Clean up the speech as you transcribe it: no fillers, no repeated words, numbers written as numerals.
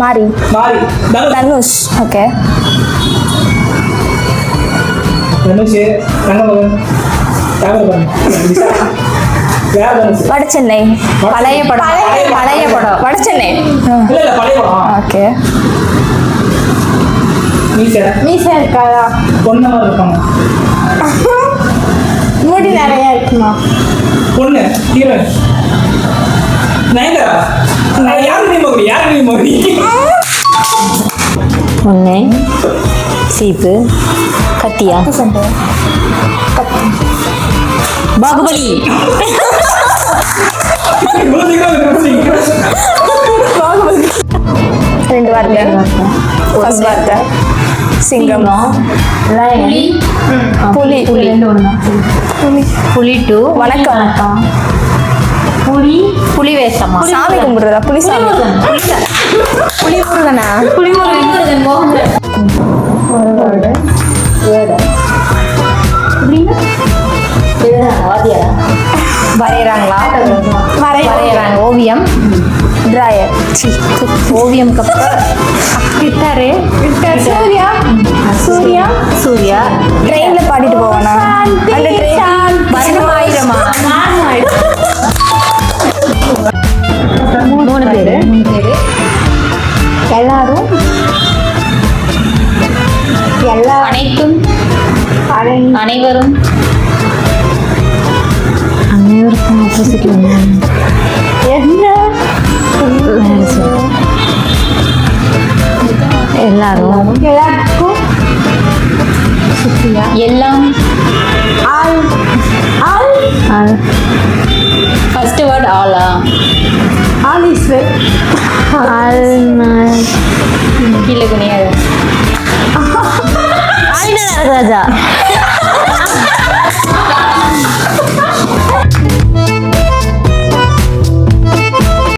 மாரி. மாரி. தனுஷ். ஓகே. தனுஷ் ரங்கமகன் தாமிரபரணி. வேற தனுஷ். வடசென்னை. பழைய படம். பழைய படம். வடசென்னை. இல்ல பழைய படம். ஓகே. மீசை இருக்காதா? பொண்ணு மாதிரி இருப்பாங்க. முடி நிறைய இருக்குமா? பொண்ணு ஹீரோயின் நயன்தாரா. யாரு மோடி ஒன்று சீப்பு கத்தியா பாகுபலி. ரெண்டு வார்த்தை. ஃபர்ஸ்ட் வார்த்தை சிங்கம். புலி. புலி ரெண்டு ஒன்று. புலி 2. வணக்கம். புலி வேஷமா? சாமி கும்பிடுறதா? புலி சாமி. புலி முருகனா? புலி முருகன் மோகன். வரைகிறாங்களா? வரைகிறாங்க. ஓவியம். டிராயர். ஓவியம் கப்பல். கிட்டாரு. சூர்யா. சூர்யா. சூர்யா. ட்ரெயின்ல பாடிட்டு போவானா? அந்த ட்ரெயின் வருடமாயிரமா? 3 பேரு. எல்லாரும் அனைத்தும் அனைவரும் அனைவருக்கும் ஆப்போசிட் என்ன எல்லாரும் எல்லாருக்கும் எல்லாம் first word Ala. All is well. கீழே குனியாது. ராஜா